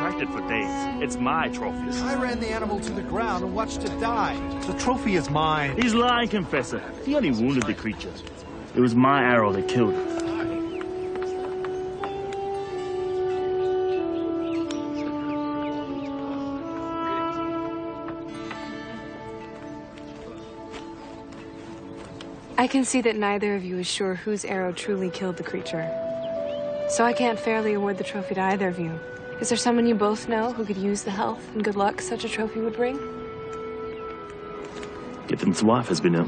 tracked it for days. It's my trophy. I ran the animal to the ground and watched it die. The trophy is mine. He's lying, Confessor. He only wounded the creature. It was my arrow that killed it. I can see that neither of you is sure whose arrow truly killed the creature. So I can't fairly award the trophy to either of you. Is there someone you both know who could use the health and good luck such a trophy would bring? Gethin's wife has been ill.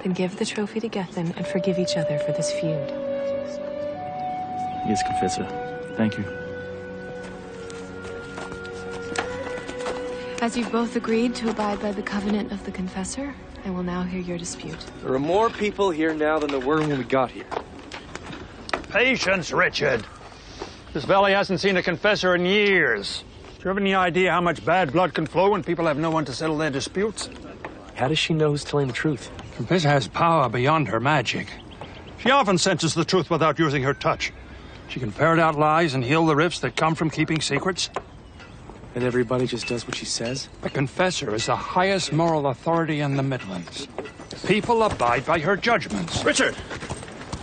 Then give the trophy to Gethin and forgive each other for this feud. Yes, Confessor. Thank you. As you've both agreed to abide by the covenant of the Confessor, I will now hear your dispute. There are more people here now than there were when we got here. Patience, Richard. This valley hasn't seen a confessor in years. Do you have any idea how much bad blood can flow when people have no one to settle their disputes? How does she know who's telling the truth? Confessor has power beyond her magic. She often senses the truth without using her touch. She can ferret out lies and heal the rifts that come from keeping secrets. And everybody just does what she says? The confessor is the highest moral authority in the Midlands. People abide by her judgments. Richard!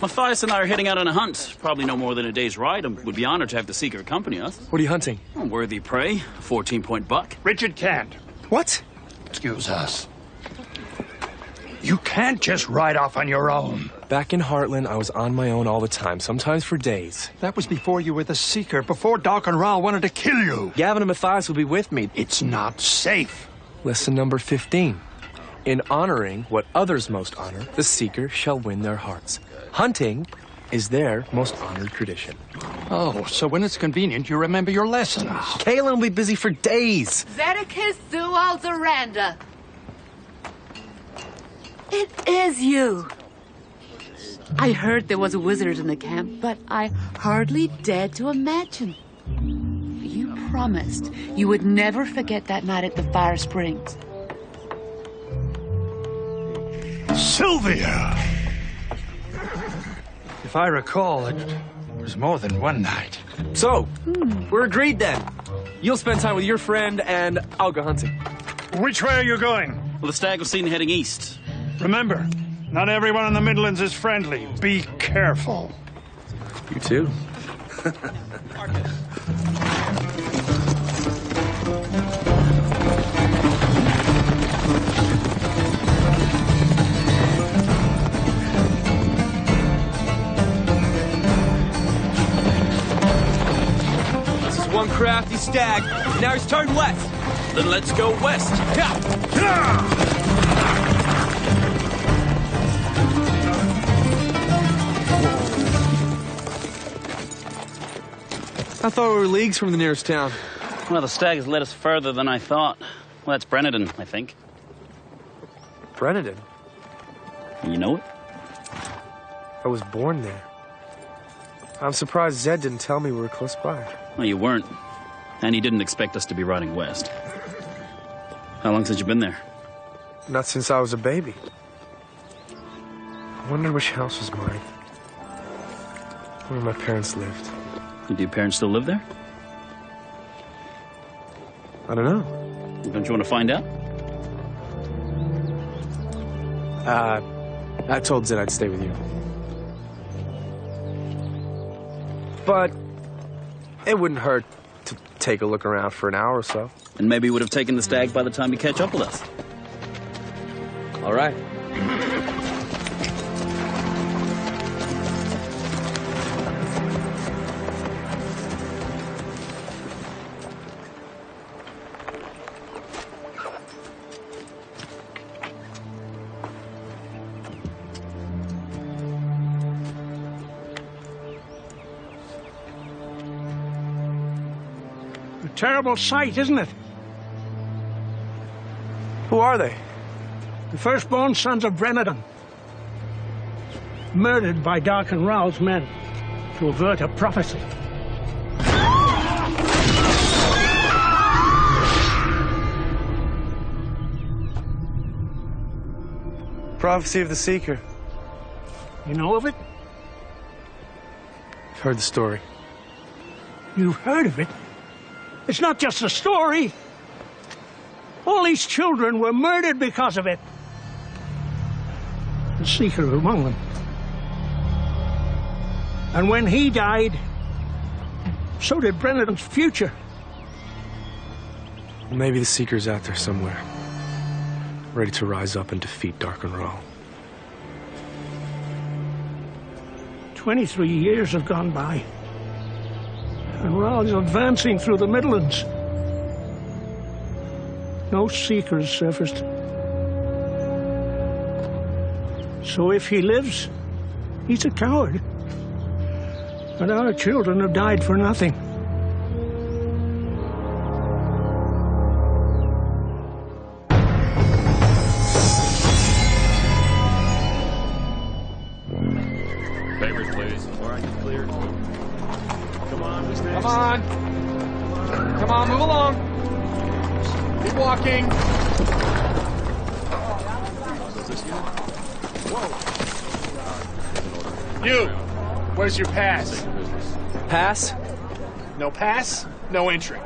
Matthias and I are heading out on a hunt. Probably no more than a day's ride, and would be honored to have the Seeker accompany us. What are you hunting? A worthy prey, a 14-point buck. Richard can't. What? Excuse us. You can't just ride off on your own. Back in Heartland, I was on my own all the time, sometimes for days. That was before you were the Seeker, before Doc and Rahl wanted to kill you. Gavin and Matthias will be with me. It's not safe. Lesson number 15. In honoring what others most honor, the Seeker shall win their hearts. Hunting is their most honored tradition. Oh, so when it's convenient, you remember your lessons. Kaelin will be busy for days. Zedekis Zual Zaranda. It is you. I heard there was a wizard in the camp, but I hardly dared to imagine. You promised you would never forget that night at the Fire Springs. Sylvia! If I recall, it was more than one night. So, we're agreed then. You'll spend time with your friend, and I'll go hunting. Which way are you going? Well, the stag was seen heading east. Remember, not everyone in the Midlands is friendly. Be careful. You too. This is one crafty stag. Now he's turned west. Then let's go west. I thought we were leagues from the nearest town. Well, the stag has led us further than I thought. Well, that's Brenadon, I think. Brenadon? You know it? I was born there. I'm surprised Zed didn't tell me we were close by. Well, you weren't. And he didn't expect us to be riding west. How long since you've been there? Not since I was a baby. I wondered which house was mine. Where my parents lived. Do your parents still live there? I don't know. Don't you want to find out? I told Zed I'd stay with you. But it wouldn't hurt to take a look around for an hour or so. And maybe we would have taken the stag by the time you catch up with us. All right. Terrible sight, isn't it? Who are they? The firstborn sons of Brenadon. Murdered by Dark and Rahl's men to avert a prophecy. Prophecy of the Seeker. You know of it? I've heard the story. You've heard of it. It's not just a story. All these children were murdered because of it. The Seeker among them. And when he died, so did Brennan's future. Maybe the Seeker's out there somewhere, ready to rise up and defeat Darkenral. 23 years have gone by, and Rahl is advancing through the Midlands. No Seeker has surfaced. So if he lives, he's a coward. And our children have died for nothing. Papers, please. All right, clear. Come on, who's next? Come on! Come on, move along! Keep walking! Whoa! You! Where's your pass? Pass? No pass, no entry.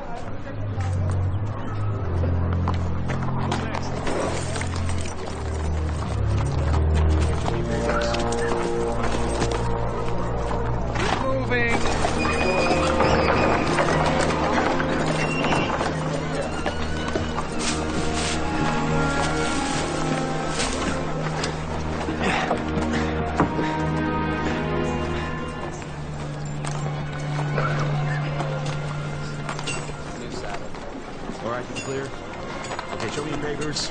All right, clear. Okay, show me your papers.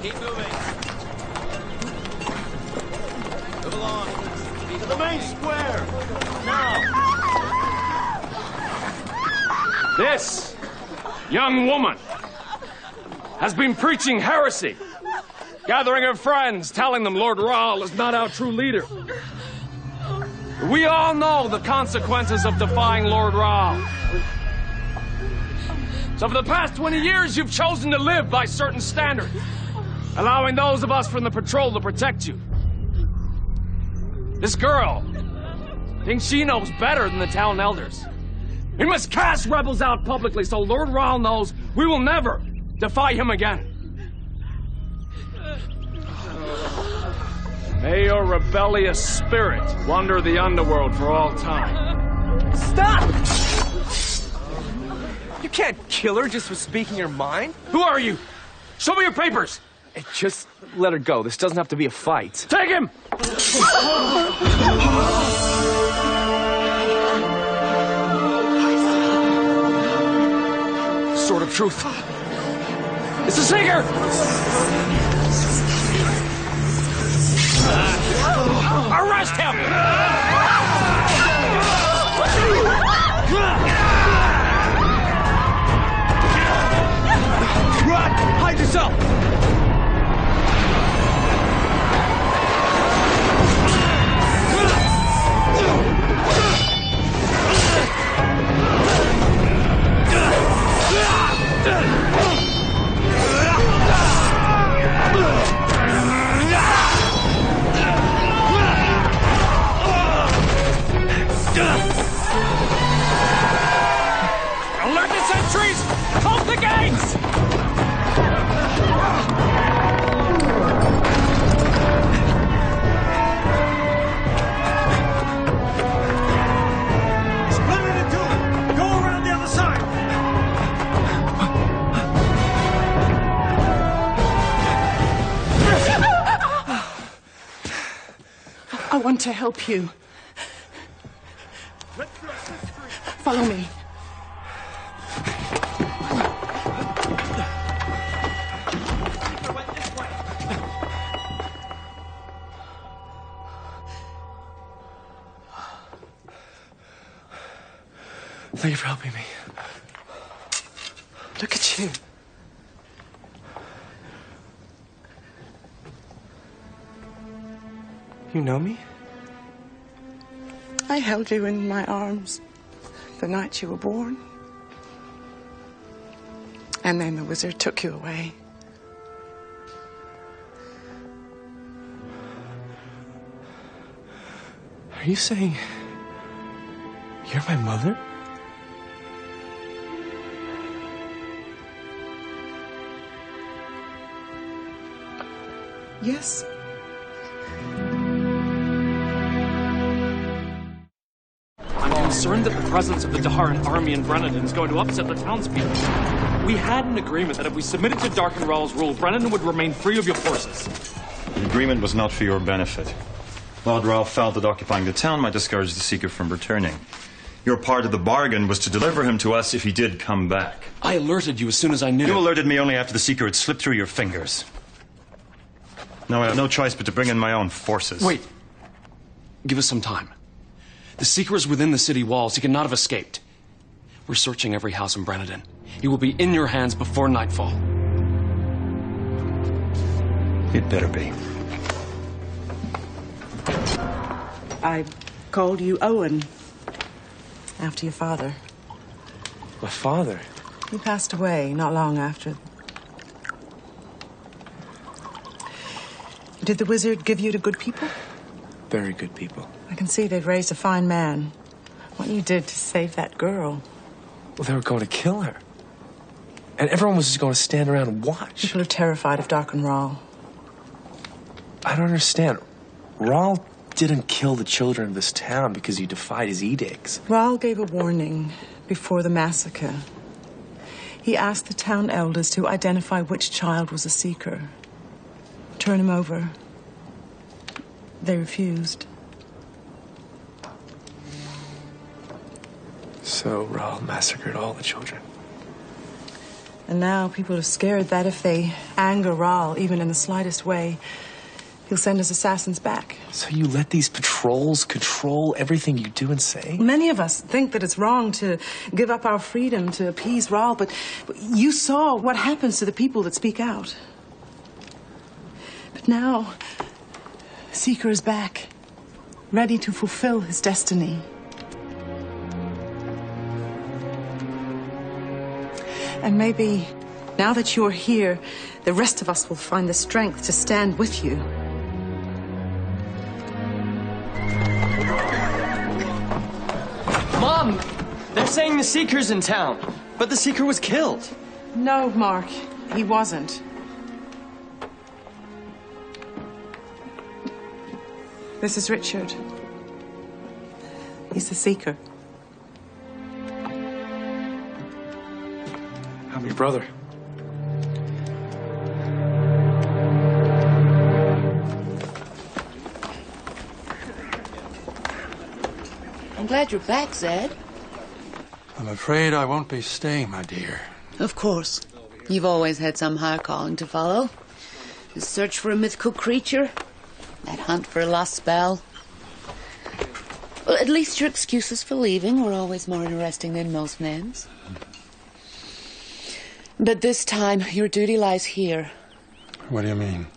Keep moving. Move along. To the main square! Now! This young woman has been preaching heresy, gathering her friends, telling them Lord Rahl is not our true leader. We all know the consequences of defying Lord Rahl. So for the past 20 years, you've chosen to live by certain standards, allowing those of us from the patrol to protect you. This girl thinks she knows better than the town elders. We must cast rebels out publicly so Lord Rahl knows we will never defy him again. May your rebellious spirit wander the underworld for all time. Stop! You can't kill her just for speaking her mind. Who are you? Show me your papers! Hey, just let her go. This doesn't have to be a fight. Take him! Sword of truth. It's a Seeker! Arrest him! Run! Hide yourself! Alert the sentries! Hold the gates! Split it in two! Go around the other side! I want to help you. Follow me. Thank you for helping me. Look at you. You know me? I held you in my arms the night you were born. And then the wizard took you away. Are you saying You're my mother? Yes. I'm concerned that the presence of the Daharan army in Brennan is going to upset the townspeople. We had an agreement that if we submitted to Darkenral's rule, Brennan would remain free of your forces. The agreement was not for your benefit. Lord Ralph felt that occupying the town might discourage the Seeker from returning. Your part of the bargain was to deliver him to us if he did come back. I alerted you as soon as I knew. You alerted me only after the Seeker had slipped through your fingers. Now I have no choice but to bring in my own forces. Wait. Give us some time. The Seeker is within the city walls. He cannot have escaped. We're searching every house in Brennan. He will be in your hands before nightfall. It better be. I called you Owen after your father. My father? He passed away not long after. Did the wizard give you to good people? Very good people. I can see they've raised a fine man. What you did to save that girl. Well, they were going to kill her. And everyone was just going to stand around and watch. People are terrified of Darkenral. I don't understand. Rahl didn't kill the children of this town because he defied his edicts. Rahl gave a warning before the massacre. He asked the town elders to identify which child was a Seeker. Turn him over. They refused. So Rahl massacred all the children. And now people are scared that if they anger Rahl, even in the slightest way, he'll send his assassins back. So you let these patrols control everything you do and say? Many of us think that it's wrong to give up our freedom to appease Rahl, but you saw what happens to the people that speak out. But now, Seeker is back, ready to fulfill his destiny. And maybe, now that you're here, the rest of us will find the strength to stand with you. Mom! They're saying the Seeker's in town, but the Seeker was killed. No, Mark, he wasn't. This is Richard. He's the Seeker. I'm your brother. I'm glad you're back, Zed. I'm afraid I won't be staying, my dear. Of course. You've always had some higher calling to follow. The search for a mythical creature, that hunt for a lost spell. Well, at least your excuses for leaving were always more interesting than most men's. But this time, your duty lies here. What do you mean?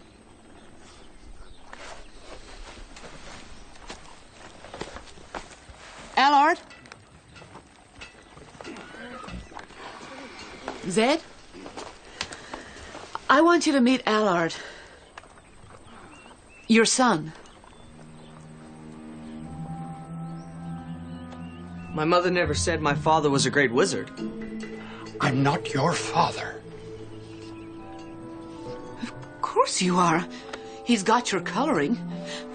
Allard? Zed? I want you to meet Allard. Your son. My mother never said my father was a great wizard. I'm not your father. Of course you are. He's got your coloring.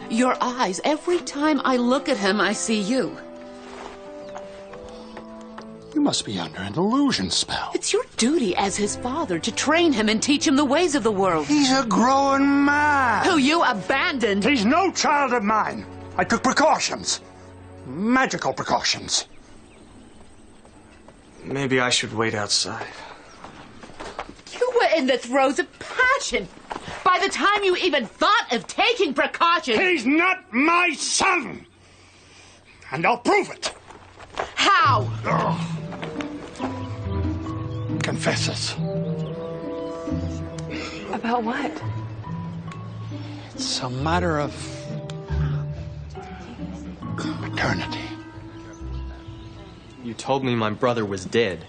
Your eyes. Every time I look at him, I see you. You must be under an illusion spell. It's your duty as his father to train him and teach him the ways of the world. He's a growing man. Who you abandoned. He's no child of mine. I took precautions. Magical precautions. Maybe I should wait outside. You were in the throes of passion. By the time you even thought of taking precautions... He's not my son! And I'll prove it. How? Confesses. About what? It's a matter of paternity. You told me my brother was dead.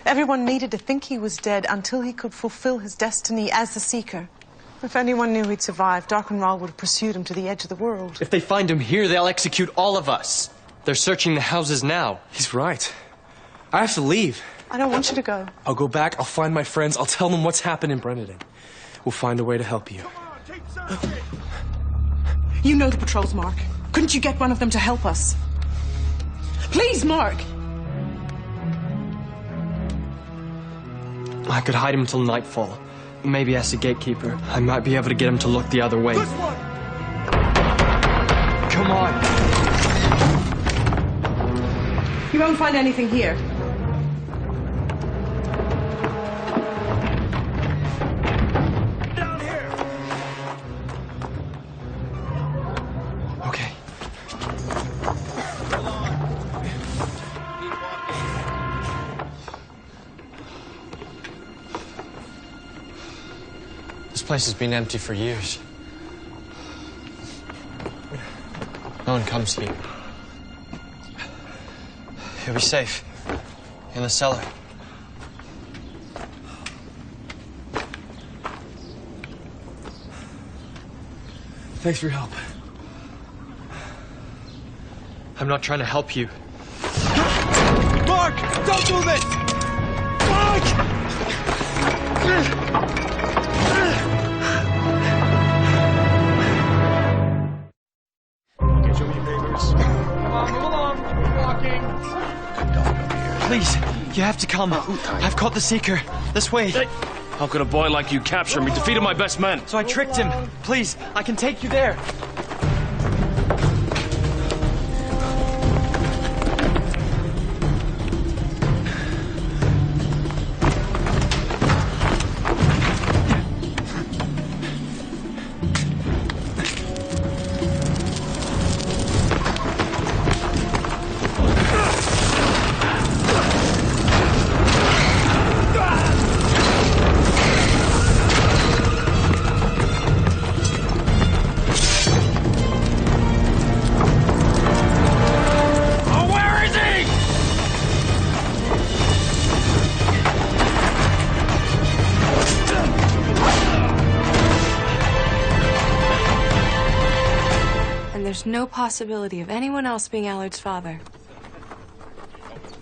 Everyone needed to think he was dead until he could fulfill his destiny as the Seeker. If anyone knew he'd survive, Darkenral would have pursued him to the edge of the world. If they find him here, they'll execute all of us. They're searching the houses now. He's right. I have to leave. I don't want you to go. I'll go back, I'll find my friends, I'll tell them what's happened in Brennan. We'll find a way to help you. You know the patrols, Mark. Couldn't you get one of them to help us? Please, Mark! I could hide him until nightfall. Maybe as a gatekeeper, I might be able to get him to look the other way. Come on! You won't find anything here. Okay. This place has been empty for years. No one comes here. You'll be safe. In the cellar. Thanks for your help. I'm not trying to help you. Mark! Don't do this! Mark! Okay, show me your papers. Come on, move along. Keep walking. Good dog over here. Please, you have to come. I've caught the Seeker. This way. How could a boy like you capture me? Defeated my best men. So I tricked him. Please, I can take you there. There's no possibility of anyone else being Allard's father.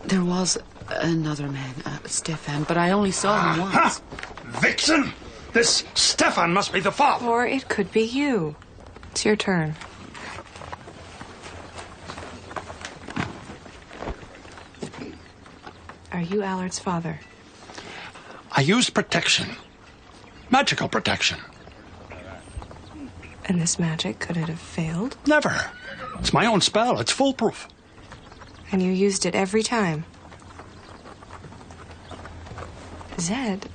There was another man, Stefan, but I only saw him once. Vixen! This Stefan must be the father. Or it could be you. It's your turn. Are you Allard's father? I used protection. Magical protection. And this magic, could it have failed? Never. It's my own spell. It's foolproof. And you used it every time? Zed,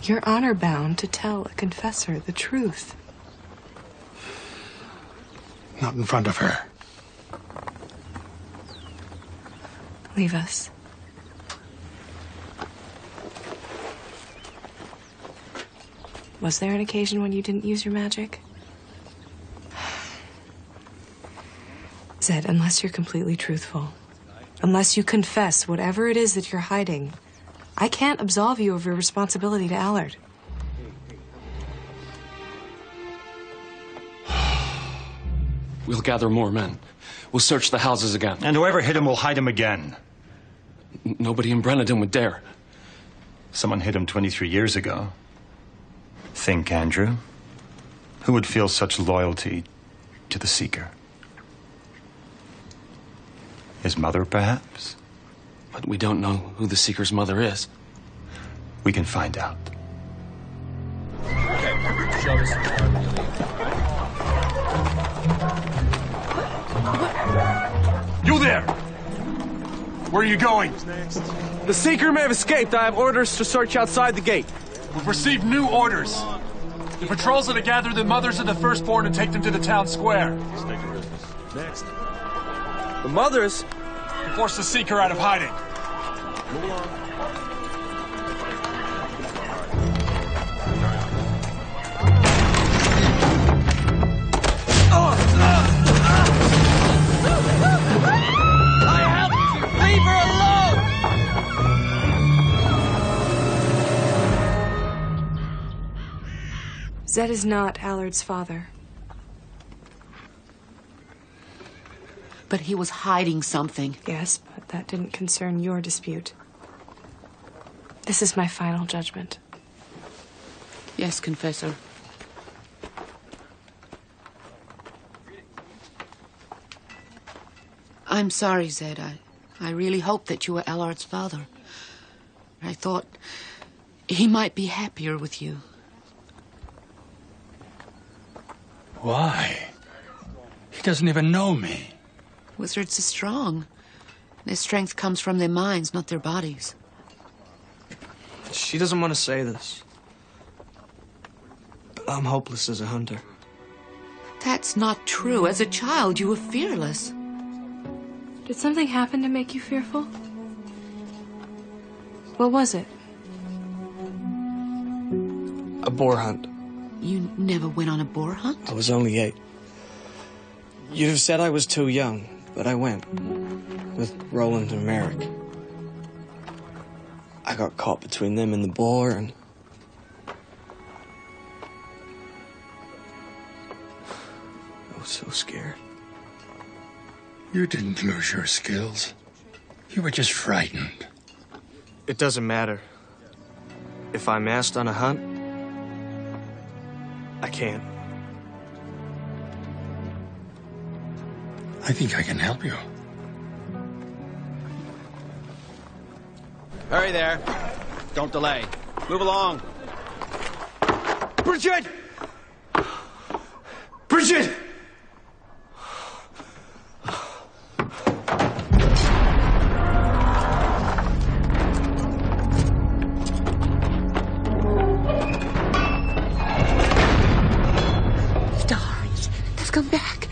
you're honor-bound to tell a confessor the truth. Not in front of her. Leave us. Was there an occasion when you didn't use your magic? Zed, unless you're completely truthful, unless you confess whatever it is that you're hiding, I can't absolve you of your responsibility to Allard. We'll gather more men. We'll search the houses again. And whoever hid him will hide him again. Nobody in Brennan would dare. Someone hid him 23 years ago. Think, Andrew. Who would feel such loyalty to the Seeker? His mother, perhaps? But we don't know who the Seeker's mother is. We can find out. You there! Where are you going? The Seeker may have escaped. I have orders to search outside the gate. We've received new orders. The patrols are to gather the mothers of the firstborn and take them to the town square. Next. The mothers? To force the Seeker out of hiding. Move along. I helped you! Leave her alone! Zed is not Allard's father. But he was hiding something. Yes, but that didn't concern your dispute. This is my final judgment. Yes, Confessor. I'm sorry, Zed. I really hoped that you were Allard's father. I thought he might be happier with you. Why? He doesn't even know me. Wizards are strong. Their strength comes from their minds, not their bodies. She doesn't want to say this. But I'm hopeless as a hunter. That's not true. As a child, you were fearless. Did something happen to make you fearful? What was it? A boar hunt. You never went on a boar hunt? I was only 8. You'd have said I was too young, but I went. With Roland and Merrick. I got caught between them and the boar, and... I was so scared. You didn't lose your skills. You were just frightened. It doesn't matter. If I'm asked on a hunt, I can't. I think I can help you. Hurry there. Don't delay. Move along. Bridget! Bridget! Stars, they've come back.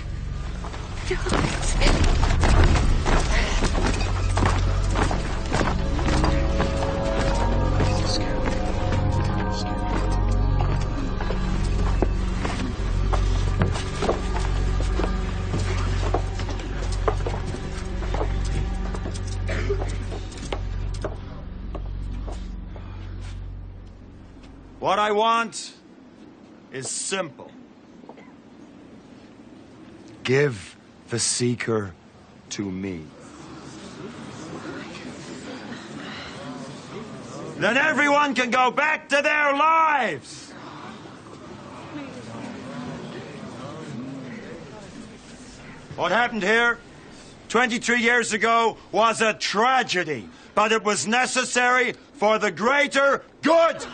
What I want is simple. Give the Seeker to me. Then everyone can go back to their lives. What happened here 23 years ago was a tragedy, but it was necessary for the greater good.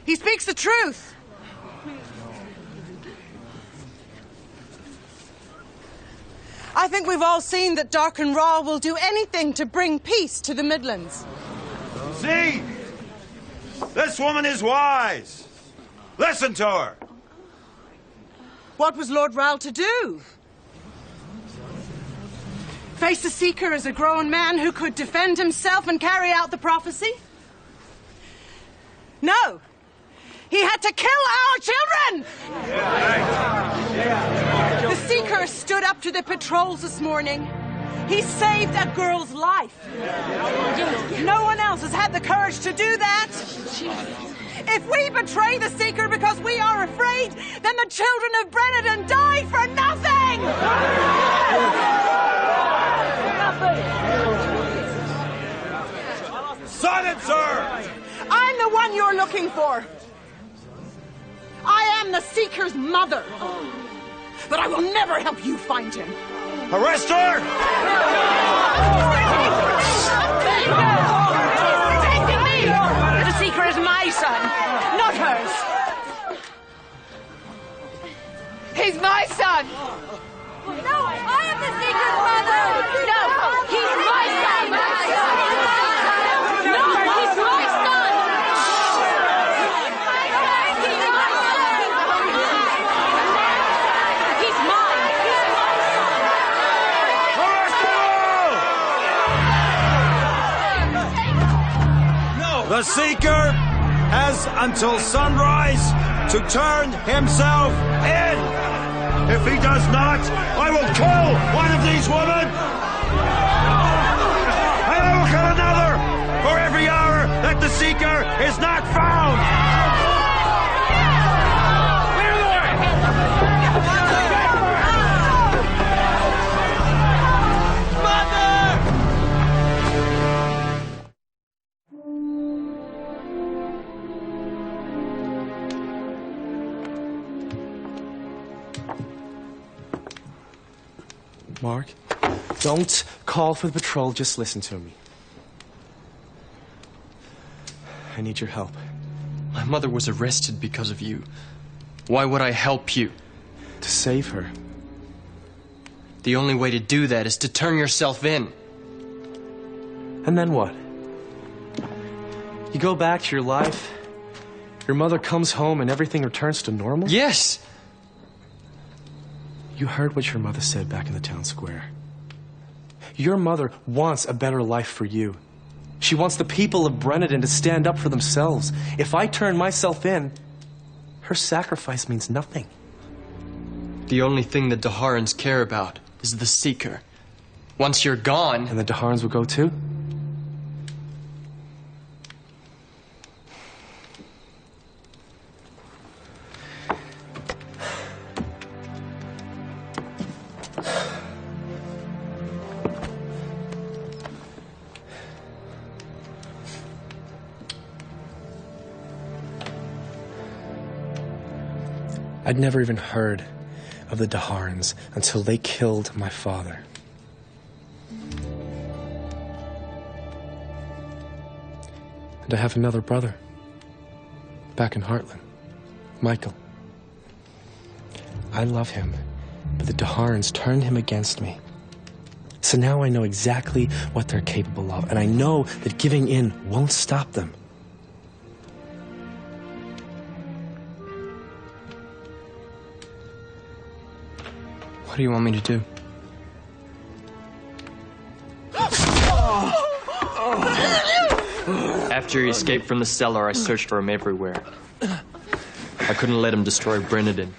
He speaks the truth. I think we've all seen that Darken Rahl will do anything to bring peace to the Midlands. See? This woman is wise. Listen to her. What was Lord Rahl to do? Face the Seeker as a grown man who could defend himself and carry out the prophecy? No. He had to kill our children! The Seeker stood up to the patrols this morning. He saved a girl's life. No one else has had the courage to do that. If we betray the Seeker because we are afraid, then the children of Brennan die for nothing! Silence her! I'm the one you're looking for. I am the Seeker's mother. But I will never help you find him. Arrest her! Taking me! The Seeker is my son, not hers. He's my son. No, I am the Seeker's mother. No, he's my son. No, he's my son. He's mine. The Seeker has until sunrise to turn himself in. If he does not, I will kill one of these women. And I will kill another for every hour that the Seeker is not found. Mark, don't call for the patrol. Just listen to me. I need your help. My mother was arrested because of you. Why would I help you? To save her. The only way to do that is to turn yourself in. And then what? You go back to your life, your mother comes home, and everything returns to normal? Yes! You heard what your mother said back in the town square. Your mother wants a better life for you. She wants the people of Brennan to stand up for themselves. If I turn myself in, her sacrifice means nothing. The only thing the Daharans care about is the Seeker. Once you're gone... And the Daharans will go too? I'd never even heard of the Daharans until they killed my father. And I have another brother back in Heartland, Michael. I love him, but the Daharans turned him against me. So now I know exactly what they're capable of, and I know that giving in won't stop them. What do you want me to do? After he escaped from the cellar, I searched for him everywhere. I couldn't let him destroy Brennan.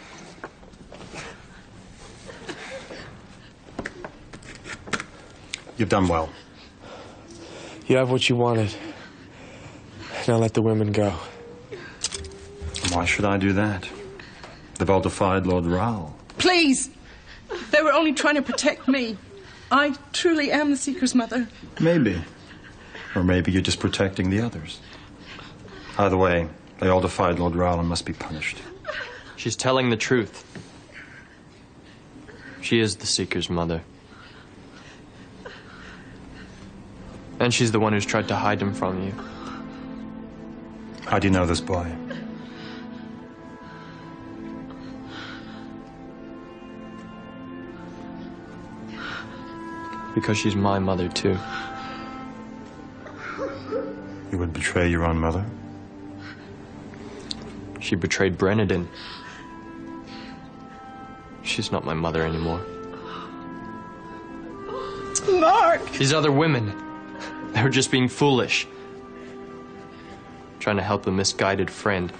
You've done well. You have what you wanted. Now let the women go. Why should I do that? They've all defied Lord Raoul. Please! They were only trying to protect me. I truly am the Seeker's mother. Maybe. Or maybe you're just protecting the others. Either way, they all defied Lord Raoul and must be punished. She's telling the truth. She is the Seeker's mother. And she's the one who's tried to hide him from you. How do you know this boy? Because she's my mother, too. You would betray your own mother? She betrayed Brennan. She's not my mother anymore. Mark! These other women, they were just being foolish. Trying to help a misguided friend.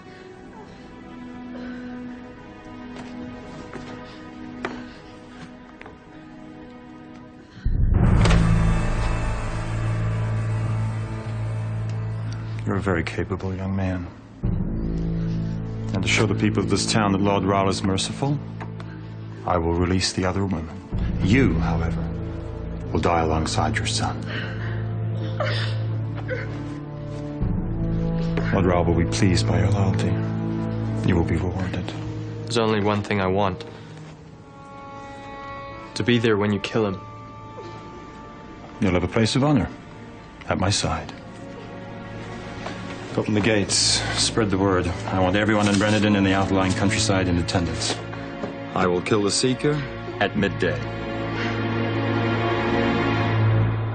You're a very capable young man. And to show the people of this town that Lord Raoul is merciful, I will release the other women. You, however, will die alongside your son. Lord Raoul will be pleased by your loyalty. You will be rewarded. There's only one thing I want. To be there when you kill him. You'll have a place of honor at my side. Open the gates. Spread the word. I want everyone in Brennan and the outlying countryside in attendance. I will kill the Seeker at midday.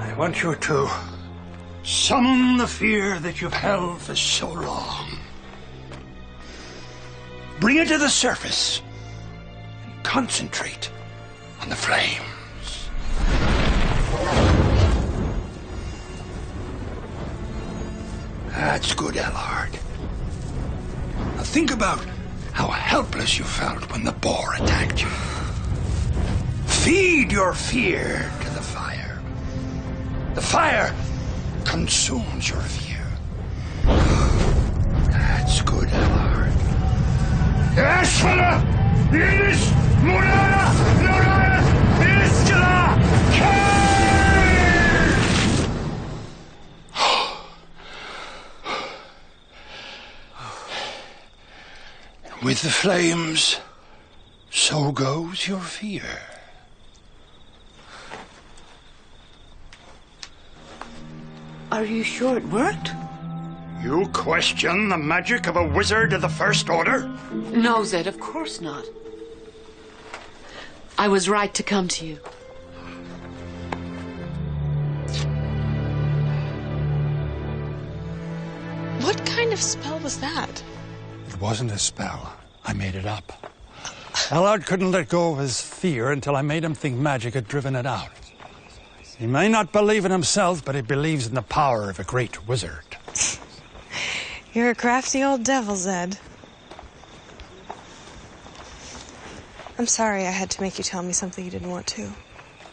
I want you to summon the fear that you've held for so long. Bring it to the surface and concentrate on the flames. That's good, Elhard. Now think about how helpless you felt when the boar attacked you. Feed your fear to the fire. The fire consumes your fear. That's good, Elhard. Ashfala! Yiddish! Murara! Nurara! Iskala! With the flames, so goes your fear. Are you sure it worked? You question the magic of a wizard of the First Order? No, Zed, of course not. I was right to come to you. What kind of spell was that? It wasn't a spell. I made it up. Allard couldn't let go of his fear until I made him think magic had driven it out. He may not believe in himself, but he believes in the power of a great wizard. You're a crafty old devil, Zed. I'm sorry I had to make you tell me something you didn't want to.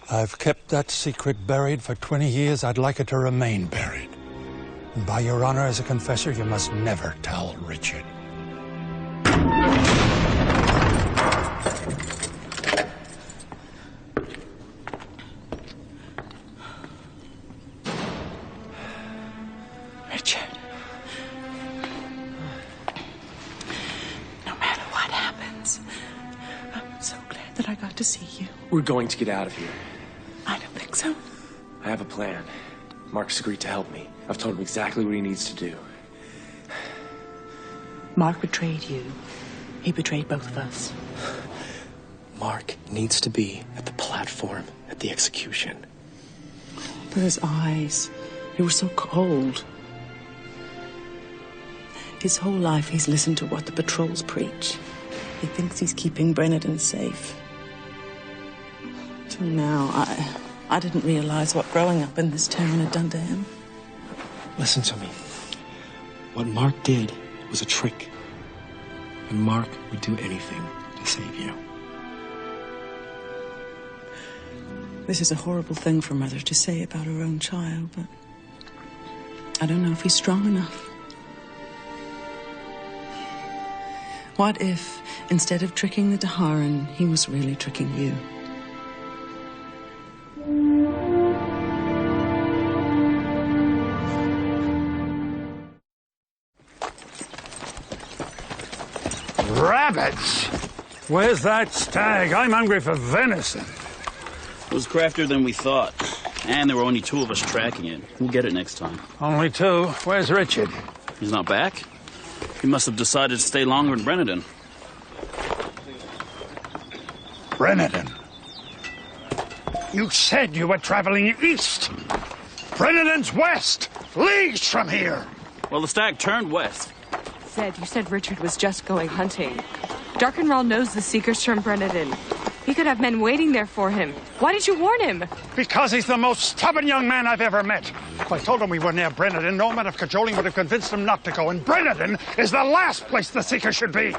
I've kept that secret buried for 20 years. I'd like it to remain buried. And by your honor as a confessor, you must never tell Richard. Richard. No matter what happens, I'm so glad that I got to see you. We're going to get out of here. I don't think so. I have a plan. Mark's agreed to help me. I've told him exactly what he needs to do. Mark betrayed you. He betrayed both of us. Mark needs to be at the platform at the execution. But his eyes, they were so cold. His whole life he's listened to what the patrols preach. He thinks he's keeping Brennan safe. Till now, I didn't realize what growing up in this town had done to him. Listen to me. What Mark did was a trick. And Mark would do anything to save you. This is a horrible thing for a mother to say about her own child, but I don't know if he's strong enough. What if, instead of tricking the Daharan, he was really tricking you? Rabbits! Where's that stag? I'm hungry for venison. It was craftier than we thought. And there were only 2 of us tracking it. We'll get it next time. Only 2? Where's Richard? He's not back? He must have decided to stay longer in Brennan. Brennan? You said you were traveling east. Brennan's west, leagues from here. Well, the stag turned west. Zed, you said Richard was just going hunting. Darkenrall knows the Seekers from Brennan. He could have men waiting there for him. Why did you warn him? Because he's the most stubborn young man I've ever met. If I told him we were near Brennan, no amount of cajoling would have convinced him not to go. And Brennan is the last place the Seekers should be.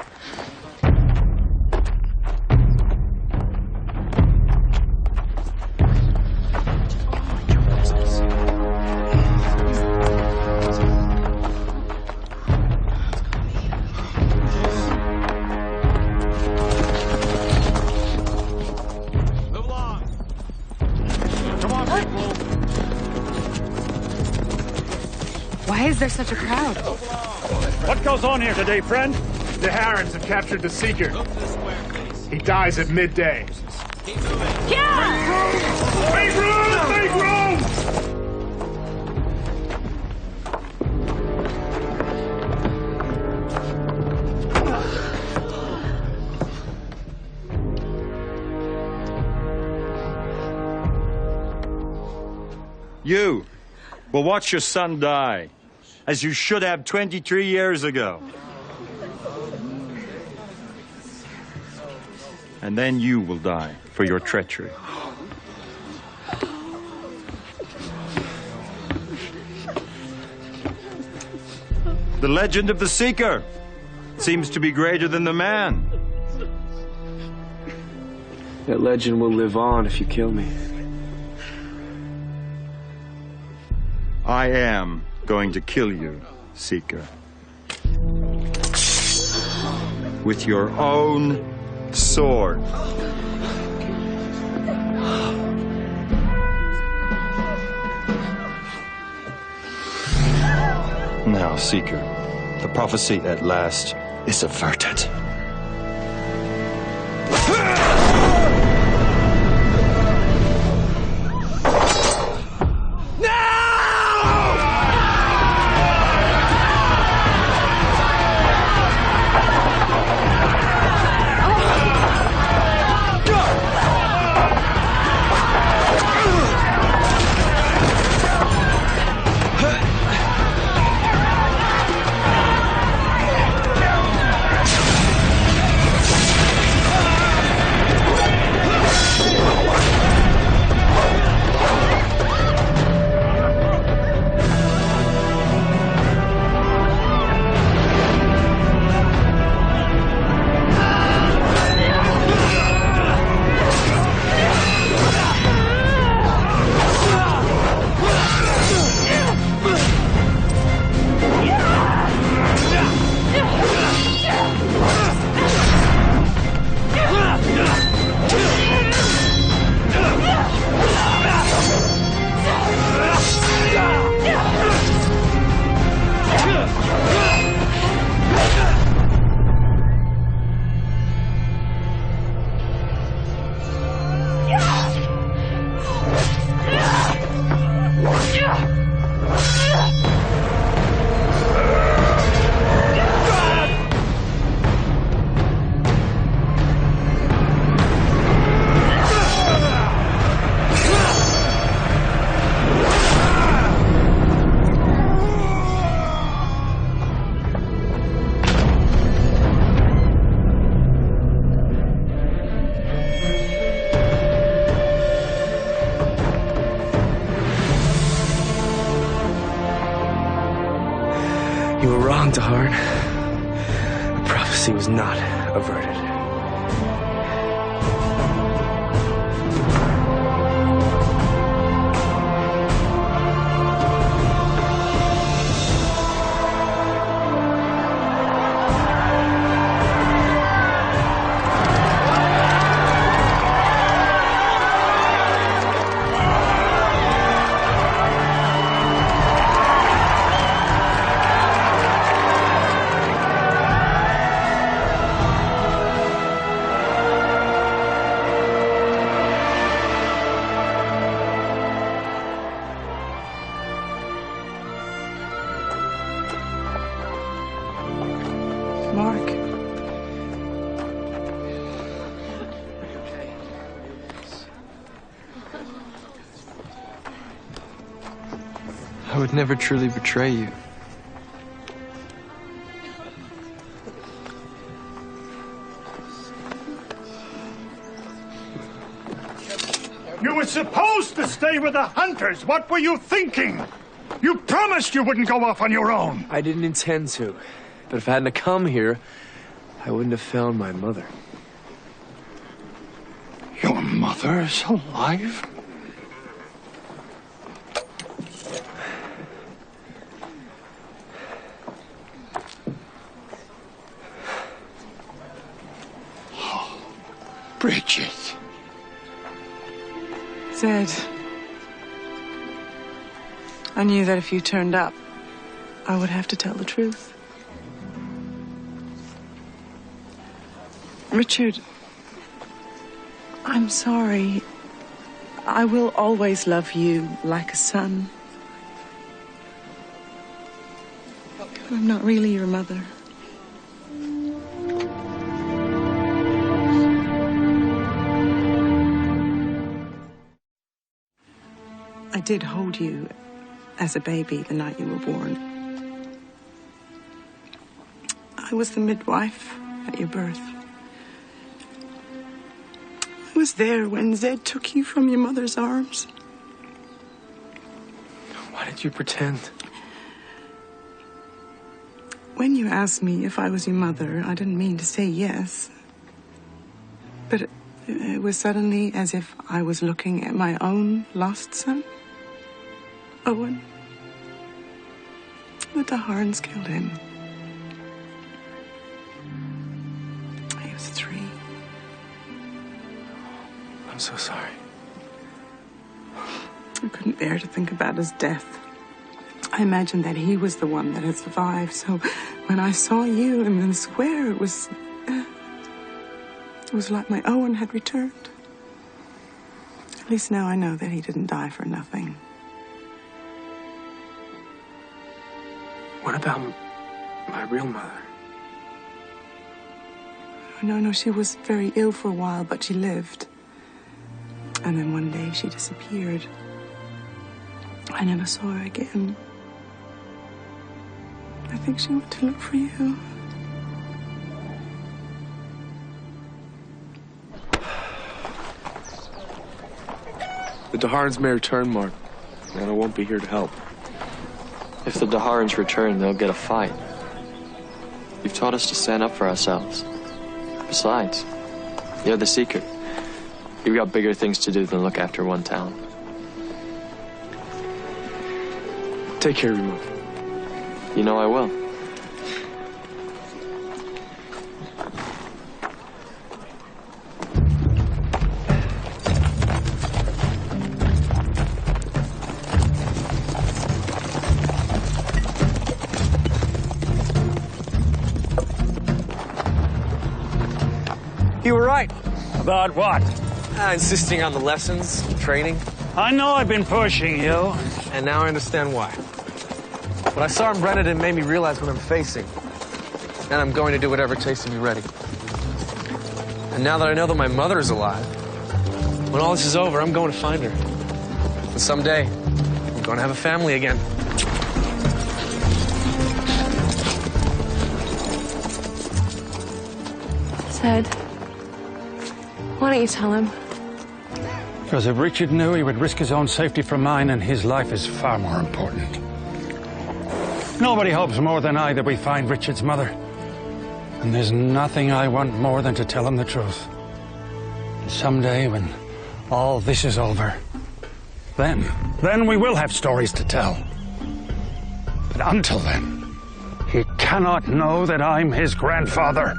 Why is there such a crowd? What goes on here today, friend? The Harrons have captured the Seeker. He dies at midday. Yeah! Make room! Make room! You will watch your son die, as you should have 23 years ago. And then you will die for your treachery. The legend of the Seeker seems to be greater than the man. That legend will live on if you kill me. I am going to kill you, Seeker. With your own sword. Now, Seeker, the prophecy at last is averted. No! Dahar, the prophecy was not averted. Mark. I would never truly betray you. You were supposed to stay with the hunters. What were you thinking? You promised you wouldn't go off on your own. I didn't intend to. But if I hadn't come here, I wouldn't have found my mother. Your mother is alive? Oh, Bridget. Zed, I knew that if you turned up, I would have to tell the truth. Richard, I'm sorry. I will always love you like a son. But I'm not really your mother. I did hold you as a baby the night you were born. I was the midwife at your birth. I was there when Zed took you from your mother's arms. Why did you pretend? When you asked me if I was your mother, I didn't mean to say yes. But it was suddenly as if I was looking at my own lost son, Owen. The Daharns killed him. He was 3. I'm so sorry. I couldn't bear to think about his death. I imagined that he was the one that had survived. So when I saw you in the square, it was like my Owen had returned. At least now I know that he didn't die for nothing. What about my real mother? No, she was very ill for a while, but she lived. And then one day she disappeared. I never saw her again. I think she went to look for you. The Daharns may return, Mark, and I won't be here to help. If the Daharns return, they'll get a fight. You've taught us to stand up for ourselves. Besides, you're the Seeker. You've got bigger things to do than look after one town. Take care of your mother. You know I will. You were right. About what? Insisting on the lessons, training. I know I've been pushing you. And now I understand why. What I saw in Brennan made me realize what I'm facing. And I'm going to do whatever it takes to be ready. And now that I know that my mother is alive, when all this is over, I'm going to find her. And someday, I'm going to have a family again. Zed, why don't you tell him? Because if Richard knew, he would risk his own safety for mine, and his life is far more important. Nobody hopes more than I that we find Richard's mother. And there's nothing I want more than to tell him the truth. And someday, when all this is over, then we will have stories to tell. But until then, he cannot know that I'm his grandfather.